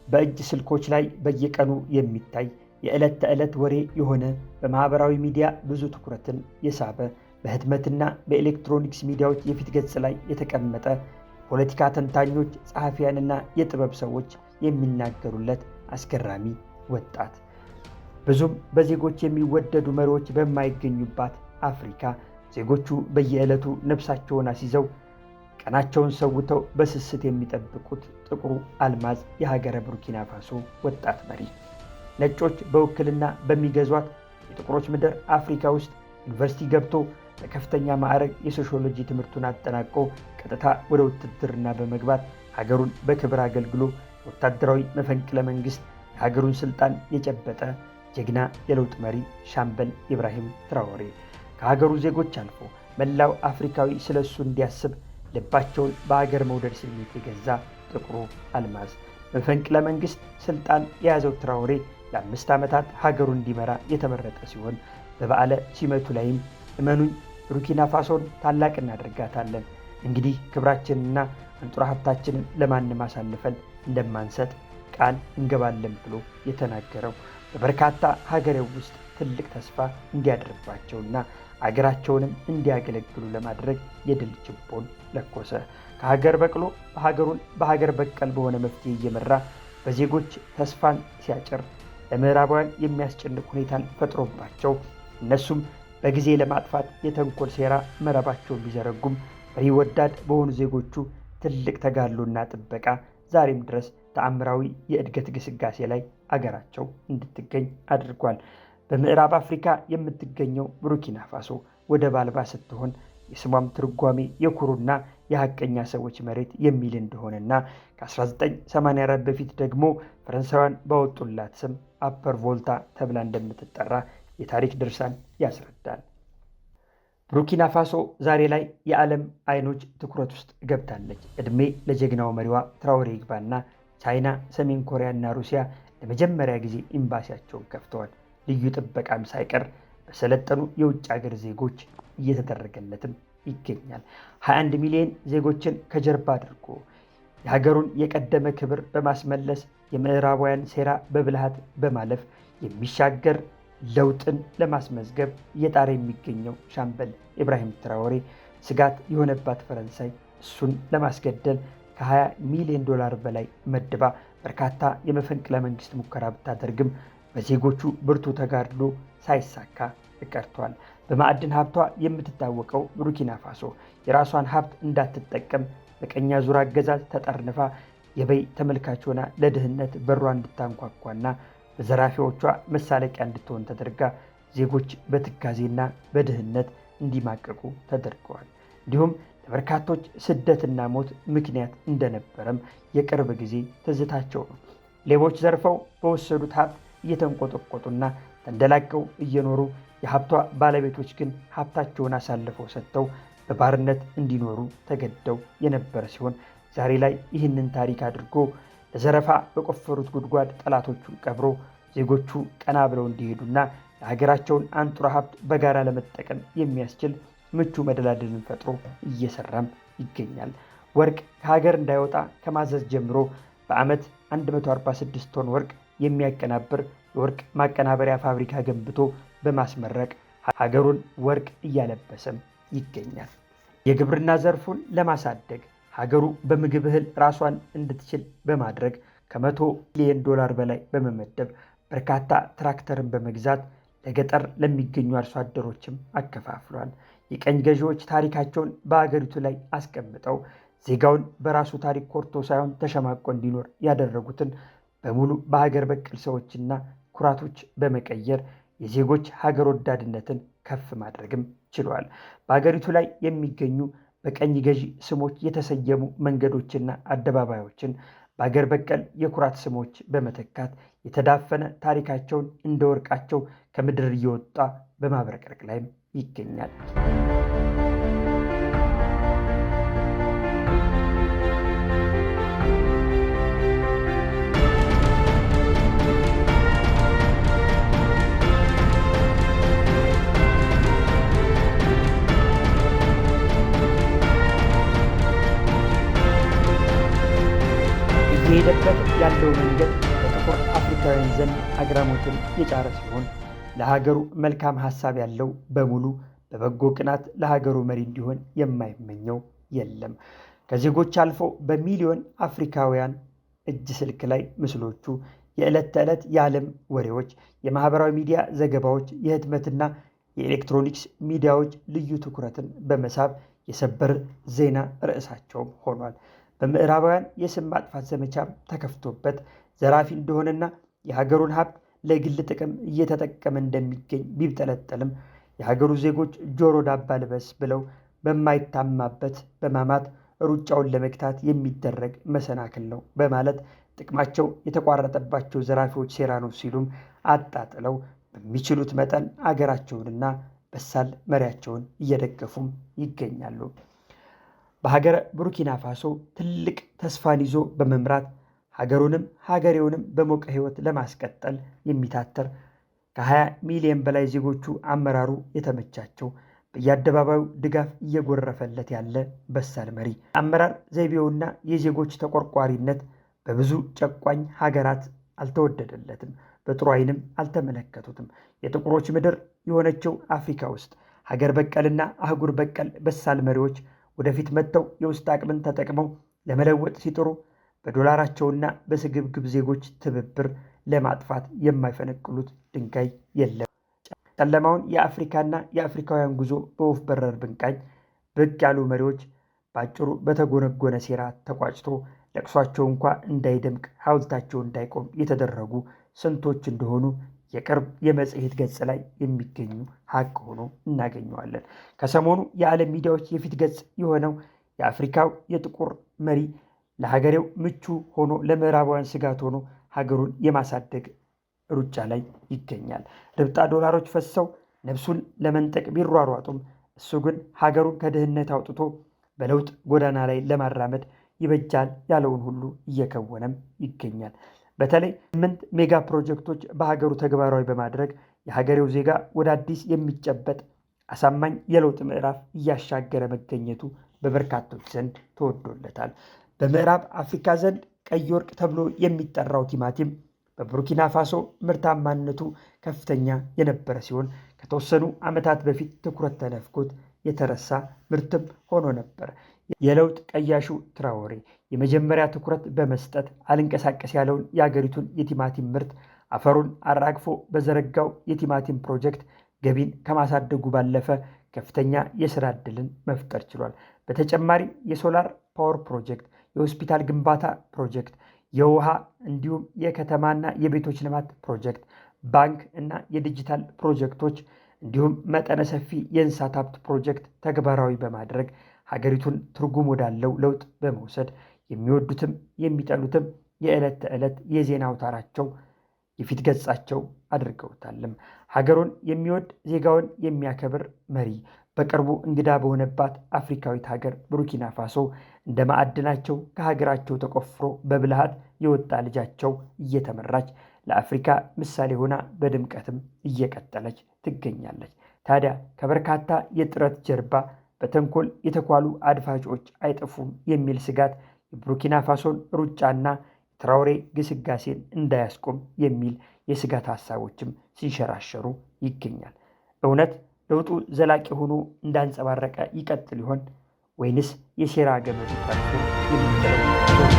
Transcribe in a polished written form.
በእጅ ስልኮች ላይ በየቀኑ የሚታይ የዕለት ተዕለት ወሬ የሆነ በማህበራዊ ሚዲያ ብዙ ትኩረትን የሳበ በህትመትና በኤሌክትሮኒክስ ሚዲያዎች የፊት ገጽ ላይ የተቀመጠ ፖለቲካ ተንታኞች፣ ጸሐፊያንና የጥበብ ሰዎች የሚናገሩለት አስገራሚ ወጣት። ብዙም በዜጎች የሚወደዱ መሪዎች በማይገኙባት አፍሪካ ዜጎቹ በየዕለቱ ነፍሳቸውን አስይዘው ቀናቸውን ሰውተው በስስት የሚጠብቁት ጥቁሩ አልማዝ የሀገረ ቡርኪና ፋሶ ወጣት መሪ። ነጮች በውክልና በሚገዟት የጥቁሮች ምድር አፍሪካ ውስጥ ዩኒቨርሲቲ ገብቶ በከፍተኛ ማዕረግ የሶሺዮሎጂ ትምህርቱን አጠናቆ ቀጥታ ወደ ውትድርና በመግባት ሀገሩን በክብር አገልግሎ ወታደራዊ መፈንቅለ መንግስት የሀገሩን ስልጣን የጨበጠ ጀግና የለውጥ መሪ ሻምበል ኢብራሂም ትራኦሬ ከሀገሩ ዜጎች አልፎ መላው አፍሪካዊ ስለሱ እንዲያስብ ልባቸውን በሀገር መውደድ ስሜት የገዛ ጥቁሩ አልማዝ። መፈንቅለ መንግስት ስልጣን የያዘው ትራኦሬ ለ5 ዓመታት ሀገሩን እንዲመራ የተመረጠ ሲሆን በበዓለ ሲመቱ ላይም እመኑኝ ቡርኪና ፋሶን ታላቅ እናደርጋታለን፣ እንግዲህ ክብራችንና አንጡራ ሀብታችንን ለማንም አሳልፈን እንደማንሰጥ ቃል እንገባለን ብሎ የተናገረው በበርካታ ሀገሬው ውስጥ ትልቅ ተስፋ እንዲያደርባቸውና አገራቸውንም እንዲያገለግሉ ለማድረግ የድል ችቦን ለኮሰ። ከሀገር በቅሎ ሀገሩን በሀገር በቀል በሆነ መፍትሄ እየመራ በዜጎች ተስፋን ሲያጭር ለምዕራባውያን የሚያስጨንቅ ሁኔታን ፈጥሮባቸው እነሱም በጊዜ ለማጥፋት የተንኮል ሴራ መረባቸውን ቢዘረጉም መሪ ወዳድ በሆኑ ዜጎቹ ትልቅ ተጋድሎና ጥበቃ ዛሬም ድረስ ተአምራዊ የእድገት ግስጋሴ ላይ አገራቸው እንድትገኝ አድርጓል። በምዕራብ አፍሪካ የምትገኘው ቡርኪና ፋሶ ወደብ አልባ ስትሆን የስሟም ትርጓሜ የኩሩና የሐቀኛ ሰዎች መሬት የሚል እንደሆነና ከ1984 በፊት ደግሞ ፈረንሳውያን ባወጡላት ስም አፐር ቮልታ ተብላ እንደምትጠራ የታሪክ ድርሳን ያስረዳል። ቡርኪና ፋሶ ዛሬ ላይ የዓለም አይኖች ትኩረት ውስጥ ገብታለች። ዕድሜ ለጀግናው መሪዋ ትራኦሬ ይግባና ቻይና፣ ሰሜን ኮሪያና ሩሲያ ለመጀመሪያ ጊዜ ኤምባሲያቸውን ከፍተዋል። ልዩ ጥበቃም ሳይቀር በሰለጠኑ የውጭ ሀገር ዜጎች እየተደረገለትም ይገኛል። 21 ሚሊዮን ዜጎችን ከጀርባ አድርጎ የሀገሩን የቀደመ ክብር በማስመለስ የምዕራባውያን ሴራ በብልሃት በማለፍ የሚሻገር ለውጥን ለማስመዝገብ እየጣረ የሚገኘው ሻምበል ኢብራሂም ትራኦሬ ስጋት የሆነባት ፈረንሳይ እሱን ለማስገደል ከ20 ሚሊዮን ዶላር በላይ መድባ በርካታ የመፈንቅለ መንግስት ሙከራ ብታደርግም በዜጎቹ ብርቱ ተጋድሎ ሳይሳካ ቀርቷል። በማዕድን ሀብቷ የምትታወቀው ቡርኪና ፋሶ የራሷን ሀብት እንዳትጠቀም በቀኝ አዙር አገዛዝ ተጠርንፋ የበይ ተመልካች ሆና ለድህነት በሯ እንድታንኳኳና በዘራፊዎቿ መሳለቂያ እንድትሆን ተደርጋ ዜጎች በትካዜና በድህነት እንዲማቀቁ ተደርገዋል። እንዲሁም ለበርካቶች ስደትና ሞት ምክንያት እንደነበረም የቅርብ ጊዜ ትዝታቸው ነው። ሌቦች ዘርፈው በወሰዱት ሀብት እየተንቆጠቆጡና ተንደላቀው እየኖሩ የሀብቷ ባለቤቶች ግን ሀብታቸውን አሳልፈው ሰጥተው በባርነት እንዲኖሩ ተገደው የነበረ ሲሆን ዛሬ ላይ ይህንን ታሪክ አድርጎ ለዘረፋ በቆፈሩት ጉድጓድ ጠላቶቹን ቀብሮ ዜጎቹ ቀና ብለው እንዲሄዱና የሀገራቸውን አንጡራ ሀብት በጋራ ለመጠቀም የሚያስችል ምቹ መደላድልን ፈጥሮ እየሰራም ይገኛል። ወርቅ ከሀገር እንዳይወጣ ከማዘዝ ጀምሮ በዓመት 146 ቶን ወርቅ የሚያቀናብር የወርቅ ማቀናበሪያ ፋብሪካ ገንብቶ በማስመረቅ ሀገሩን ወርቅ እያለበሰም ይገኛል። የግብርና ዘርፉን ለማሳደግ ሀገሩ በምግብ እህል ራሷን እንድትችል በማድረግ ከ100 ሚሊዮን ዶላር በላይ በመመደብ በርካታ ትራክተርን በመግዛት ለገጠር ለሚገኙ አርሶ አደሮችም አከፋፍሏል። የቀኝ ገዢዎች ታሪካቸውን በሀገሪቱ ላይ አስቀምጠው ዜጋውን በራሱ ታሪክ ኮርቶ ሳይሆን ተሸማቆ እንዲኖር ያደረጉትን በሙሉ በሀገር በቀል ሰዎችና ኩራቶች በመቀየር የዜጎች ሀገር ወዳድነትን ከፍ ማድረግም ችሏል። በሀገሪቱ ላይ የሚገኙ በቀኝ ገዢ ስሞች የተሰየሙ መንገዶችና አደባባዮችን በአገር በቀል የኩራት ስሞች በመተካት የተዳፈነ ታሪካቸውን እንደ ወርቃቸው ከምድር እየወጣ በማብረቅረቅ ላይም ይገኛል። የሄደበት ያለው መንገድ በጥቁር አፍሪካውያን ዘንድ አግራሞትን የጫረ ሲሆን ለሀገሩ መልካም ሐሳብ ያለው በሙሉ በበጎ ቅናት ለሀገሩ መሪ እንዲሆን የማይመኘው የለም። ከዜጎች አልፎ በሚሊዮን አፍሪካውያን እጅ ስልክ ላይ ምስሎቹ የዕለት ተዕለት የዓለም ወሬዎች፣ የማህበራዊ ሚዲያ ዘገባዎች፣ የህትመትና የኤሌክትሮኒክስ ሚዲያዎች ልዩ ትኩረትን በመሳብ የሰበር ዜና ርዕሳቸውም ሆኗል። በምዕራባውያን የስም ማጥፋት ዘመቻም ተከፍቶበት ዘራፊ እንደሆነና የሀገሩን ሀብት ለግል ጥቅም እየተጠቀመ እንደሚገኝ ቢብጠለጠልም የሀገሩ ዜጎች ጆሮ ዳባ ልበስ ብለው በማይታማበት በማማት ሩጫውን ለመግታት የሚደረግ መሰናክል ነው በማለት ጥቅማቸው የተቋረጠባቸው ዘራፊዎች ሴራ ነው ሲሉም አጣጥለው በሚችሉት መጠን አገራቸውንና በሳል መሪያቸውን እየደገፉም ይገኛሉ። በሀገረ ቡርኪና ፋሶ ትልቅ ተስፋን ይዞ በመምራት ሀገሩንም ሀገሬውንም በሞቀ ሕይወት ለማስቀጠል የሚታተር ከ20 ሚሊዮን በላይ ዜጎቹ አመራሩ የተመቻቸው በየአደባባዩ ድጋፍ እየጎረፈለት ያለ በሳል መሪ አመራር ዘይቤውና የዜጎች ተቆርቋሪነት በብዙ ጨቋኝ ሀገራት አልተወደደለትም፣ በጥሩ ዓይንም አልተመለከቱትም። የጥቁሮች ምድር የሆነችው አፍሪካ ውስጥ ሀገር በቀልና አህጉር በቀል በሳል መሪዎች ወደፊት መጥተው የውስጥ አቅምን ተጠቅመው ለመለወጥ ሲጥሩ በዶላራቸውና በስግብግብ ዜጎች ትብብር ለማጥፋት የማይፈነቅሉት ድንጋይ የለም። ጨለማውን የአፍሪካና የአፍሪካውያን ጉዞ በወፍ በረር ብንቃኝ ብቅ ያሉ መሪዎች በአጭሩ በተጎነጎነ ሴራ ተቋጭቶ ለቅሷቸው እንኳ እንዳይደምቅ ሐውልታቸው እንዳይቆም የተደረጉ ስንቶች እንደሆኑ የቅርብ የመጽሔት ገጽ ላይ የሚገኙ ሀቅ ሆኖ እናገኘዋለን። ከሰሞኑ የዓለም ሚዲያዎች የፊት ገጽ የሆነው የአፍሪካው የጥቁር መሪ ለሀገሬው ምቹ ሆኖ ለምዕራባውያን ስጋት ሆኖ ሀገሩን የማሳደግ ሩጫ ላይ ይገኛል። ርብጣ ዶላሮች ፈሰው ነፍሱን ለመንጠቅ ቢሯሯጡም እሱ ግን ሀገሩን ከድህነት አውጥቶ በለውጥ ጎዳና ላይ ለማራመድ ይበጃል ያለውን ሁሉ እየከወነም ይገኛል። በተለይ 8 ሜጋ ፕሮጀክቶች በሀገሩ ተግባራዊ በማድረግ የሀገሬው ዜጋ ወደ አዲስ የሚጨበጥ አሳማኝ የለውጥ ምዕራፍ እያሻገረ መገኘቱ በበርካቶች ዘንድ ተወዶለታል። በምዕራብ አፍሪካ ዘንድ ቀይ ወርቅ ተብሎ የሚጠራው ቲማቲም በቡርኪና ፋሶ ምርታማነቱ ከፍተኛ የነበረ ሲሆን ከተወሰኑ ዓመታት በፊት ትኩረት ተነፍጎት የተረሳ ምርትም ሆኖ ነበር። የለውጥ ቀያሹ ትራዎሬ የመጀመሪያ ትኩረት በመስጠት አልንቀሳቀስ ያለውን የአገሪቱን የቲማቲም ምርት አፈሩን አራግፎ በዘረጋው የቲማቲም ፕሮጀክት ገቢን ከማሳደጉ ባለፈ ከፍተኛ የሥራ ዕድልን መፍጠር ችሏል። በተጨማሪም የሶላር ፓወር ፕሮጀክት፣ የሆስፒታል ግንባታ ፕሮጀክት፣ የውሃ እንዲሁም የከተማና የቤቶች ልማት ፕሮጀክት፣ ባንክ እና የዲጂታል ፕሮጀክቶች እንዲሁም መጠነ ሰፊ የእንስሳት ሀብት ፕሮጀክት ተግባራዊ በማድረግ ሀገሪቱን ትርጉም ወዳለው ለውጥ በመውሰድ የሚወዱትም የሚጠሉትም የዕለት ተዕለት የዜና አውታራቸው የፊት ገጻቸው አድርገውታልም። ሀገሩን የሚወድ ዜጋውን የሚያከብር መሪ በቅርቡ እንግዳ በሆነባት አፍሪካዊት ሀገር ቡርኪና ፋሶ እንደ ማዕድናቸው ከሀገራቸው ተቆፍሮ በብልሃት የወጣ ልጃቸው እየተመራች ለአፍሪካ ምሳሌ ሆና በድምቀትም እየቀጠለች ትገኛለች። ታዲያ ከበርካታ የጥረት ጀርባ በተንኮል የተኳሉ አድፋጮች አይጠፉም የሚል ስጋት የቡርኪና ፋሶን ሩጫና ትራውሬ ግስጋሴን እንዳያስቆም የሚል የስጋት ሀሳቦችም ሲንሸራሸሩ ይገኛል። እውነት ለውጡ ዘላቂ ሆኖ እንዳንጸባረቀ ይቀጥል ይሆን ወይንስ የሴራ ገመዱ ጠልፎ የሚጥለው